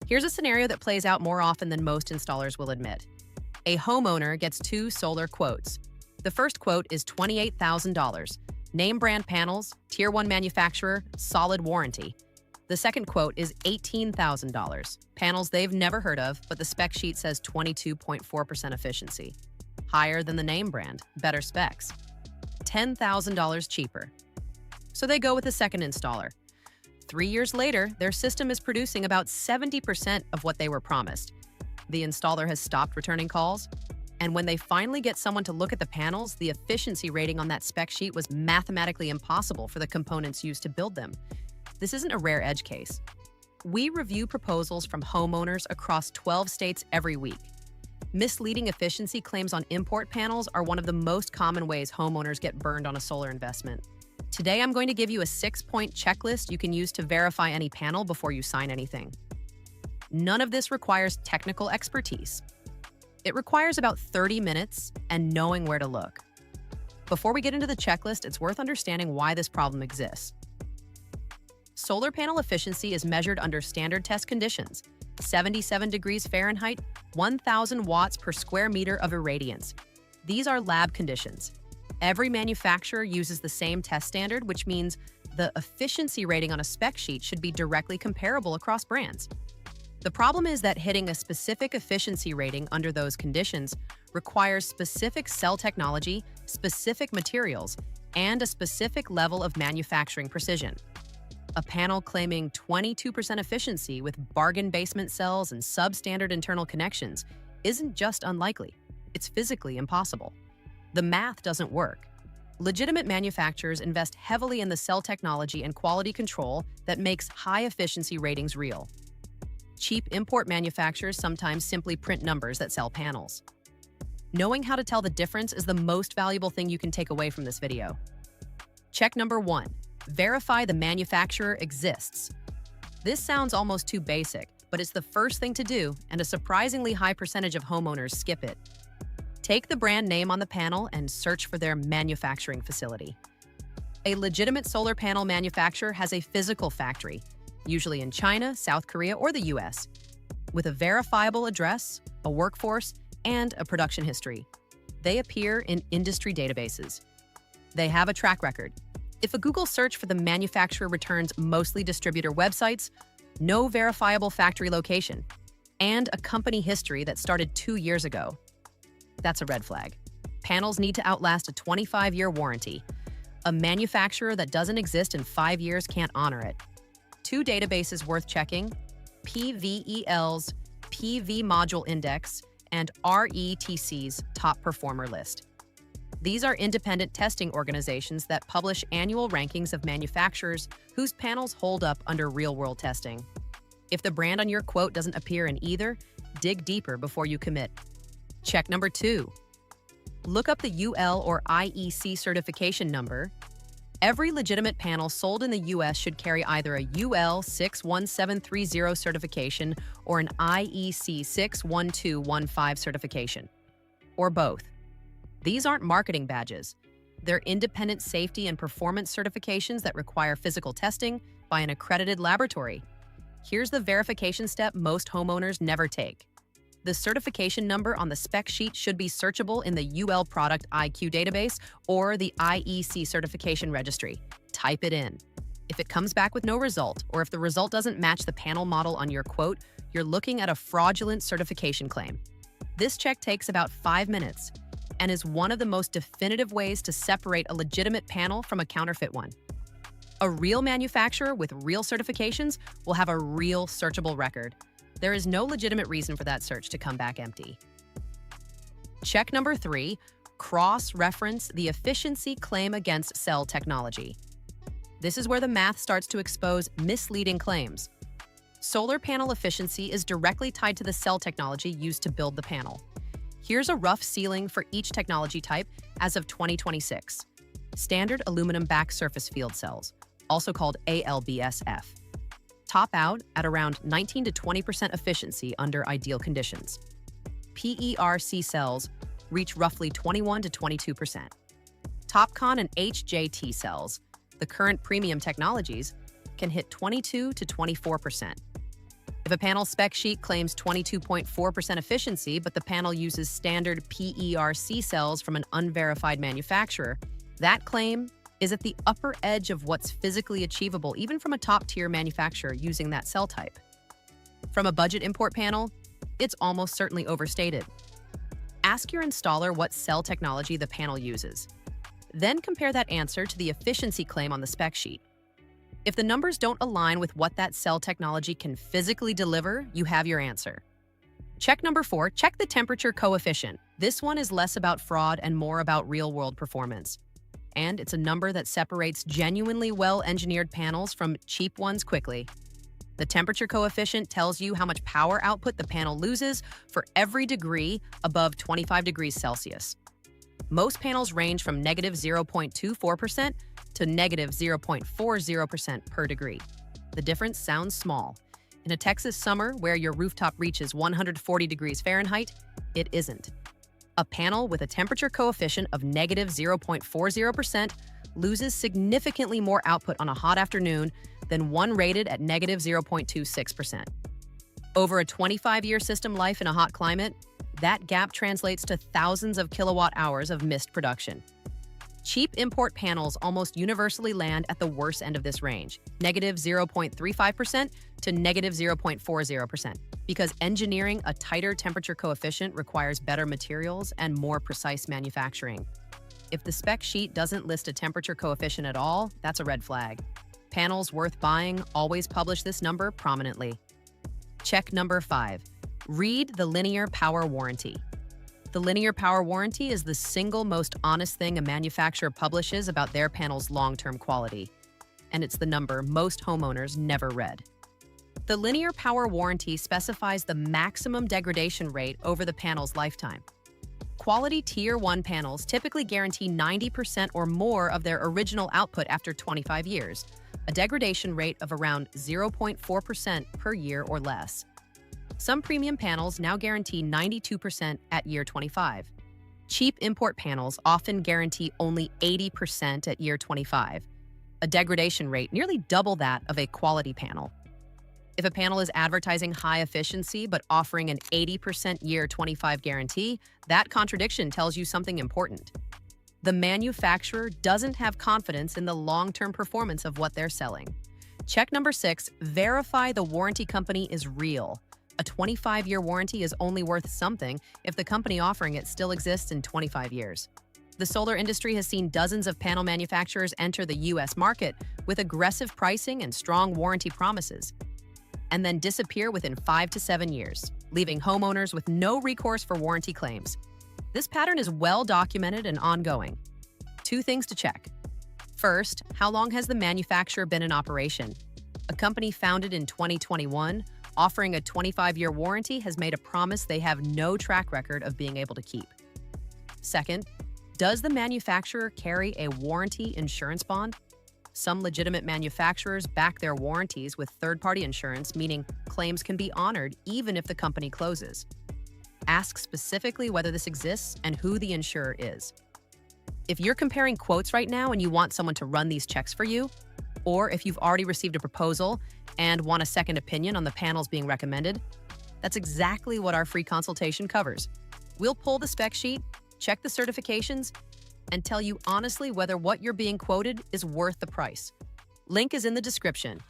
Here's a scenario that plays out more often than most installers will admit. A homeowner gets two solar quotes. The first quote is $28,000. Name brand panels, Tier 1 manufacturer, solid warranty. The second quote is $18,000. Panels they've never heard of, but the spec sheet says 22.4% efficiency. Higher than the name brand, better specs. $10,000 cheaper. So they go with the second installer. 3 years later, their system is producing about 70% of what they were promised. The installer has stopped returning calls, and when they finally get someone to look at the panels, the efficiency rating on that spec sheet was mathematically impossible for the components used to build them. This isn't a rare edge case. We review proposals from homeowners across 12 states every week. Misleading efficiency claims on import panels are one of the most common ways homeowners get burned on a solar investment. Today, I'm going to give you a 6-point checklist you can use to verify any panel before you sign anything. None of this requires technical expertise. It requires about 30 minutes and knowing where to look. Before we get into the checklist, it's worth understanding why this problem exists. Solar panel efficiency is measured under standard test conditions, 77 degrees Fahrenheit, 1,000 watts per square meter of irradiance. These are lab conditions. Every manufacturer uses the same test standard, which means the efficiency rating on a spec sheet should be directly comparable across brands. The problem is that hitting a specific efficiency rating under those conditions requires specific cell technology, specific materials, and a specific level of manufacturing precision. A panel claiming 22% efficiency with bargain basement cells and substandard internal connections isn't just unlikely, it's physically impossible. The math doesn't work. Legitimate manufacturers invest heavily in the cell technology and quality control that makes high efficiency ratings real. Cheap import manufacturers sometimes simply print numbers that sell panels. Knowing how to tell the difference is the most valuable thing you can take away from this video. Check number 1. Verify the manufacturer exists. This sounds almost too basic, but it's the first thing to do, and a surprisingly high percentage of homeowners skip it. Take the brand name on the panel and search for their manufacturing facility. A legitimate solar panel manufacturer has a physical factory, usually in China, South Korea, or the US, with a verifiable address, a workforce, and a production history. They appear in industry databases. They have a track record. If a Google search for the manufacturer returns mostly distributor websites, no verifiable factory location, and a company history that started 2 years ago, that's a red flag. Panels need to outlast a 25-year warranty. A manufacturer that doesn't exist in 5 years can't honor it. 2 databases worth checking: PVEL's PV Module Index and RETC's Top Performer List. These are independent testing organizations that publish annual rankings of manufacturers whose panels hold up under real-world testing. If the brand on your quote doesn't appear in either, dig deeper before you commit. Check number 2. Look up the UL or IEC certification number. Every legitimate panel sold in the US should carry either a UL 61730 certification or an IEC 61215 certification, or both. These aren't marketing badges. They're independent safety and performance certifications that require physical testing by an accredited laboratory. Here's the verification step most homeowners never take. The certification number on the spec sheet should be searchable in the UL Product IQ database or the IEC certification registry. Type it in. If it comes back with no result, or if the result doesn't match the panel model on your quote, you're looking at a fraudulent certification claim. This check takes about 5 minutes and is one of the most definitive ways to separate a legitimate panel from a counterfeit one. A real manufacturer with real certifications will have a real searchable record. There is no legitimate reason for that search to come back empty. Check number 3, cross-reference the efficiency claim against cell technology. This is where the math starts to expose misleading claims. Solar panel efficiency is directly tied to the cell technology used to build the panel. Here's a rough ceiling for each technology type as of 2026. Standard aluminum back surface field cells, also called ALBSF, top out at around 19 to 20% efficiency under ideal conditions. PERC cells reach roughly 21 to 22%. TOPCon and HJT cells, the current premium technologies, can hit 22 to 24%. If a panel spec sheet claims 22.4% efficiency, but the panel uses standard PERC cells from an unverified manufacturer, that claim is at the upper edge of what's physically achievable, even from a top-tier manufacturer using that cell type. From a budget import panel, it's almost certainly overstated. Ask your installer what cell technology the panel uses. Then compare that answer to the efficiency claim on the spec sheet. If the numbers don't align with what that cell technology can physically deliver, you have your answer. Check number 4, check the temperature coefficient. This one is less about fraud and more about real-world performance. And it's a number that separates genuinely well-engineered panels from cheap ones quickly. The temperature coefficient tells you how much power output the panel loses for every degree above 25 degrees Celsius. Most panels range from negative 0.24% to negative 0.40% per degree. The difference sounds small. In a Texas summer where your rooftop reaches 140 degrees Fahrenheit, it isn't. A panel with a temperature coefficient of negative 0.40% loses significantly more output on a hot afternoon than one rated at negative 0.26%. Over a 25-year system life in a hot climate, that gap translates to thousands of kilowatt hours of missed production. Cheap import panels almost universally land at the worst end of this range, negative 0.35% to negative 0.40%, because engineering a tighter temperature coefficient requires better materials and more precise manufacturing. If the spec sheet doesn't list a temperature coefficient at all, that's a red flag. Panels worth buying always publish this number prominently. Check number 5. Read the linear power warranty. The linear power warranty is the single most honest thing a manufacturer publishes about their panel's long-term quality, and it's the number most homeowners never read. The linear power warranty specifies the maximum degradation rate over the panel's lifetime. Quality Tier 1 panels typically guarantee 90% or more of their original output after 25 years, a degradation rate of around 0.4% per year or less. Some premium panels now guarantee 92% at year 25. Cheap import panels often guarantee only 80% at year 25, a degradation rate nearly double that of a quality panel. If a panel is advertising high efficiency but offering an 80% year 25 guarantee, that contradiction tells you something important. The manufacturer doesn't have confidence in the long-term performance of what they're selling. Check number 6, verify the warranty company is real. A 25-year warranty is only worth something if the company offering it still exists in 25 years. The solar industry has seen dozens of panel manufacturers enter the U.S. market with aggressive pricing and strong warranty promises, and then disappear within 5 to 7 years, leaving homeowners with no recourse for warranty claims. This pattern is well documented and ongoing. 2 things to check. First, how long has the manufacturer been in operation? A company founded in 2021, offering a 25-year warranty, has made a promise they have no track record of being able to keep. Second, does the manufacturer carry a warranty insurance bond? Some legitimate manufacturers back their warranties with third-party insurance, meaning claims can be honored even if the company closes. Ask specifically whether this exists and who the insurer is. If you're comparing quotes right now and you want someone to run these checks for you, or if you've already received a proposal and want a second opinion on the panels being recommended, that's exactly what our free consultation covers. We'll pull the spec sheet, check the certifications, and tell you honestly whether what you're being quoted is worth the price. Link is in the description.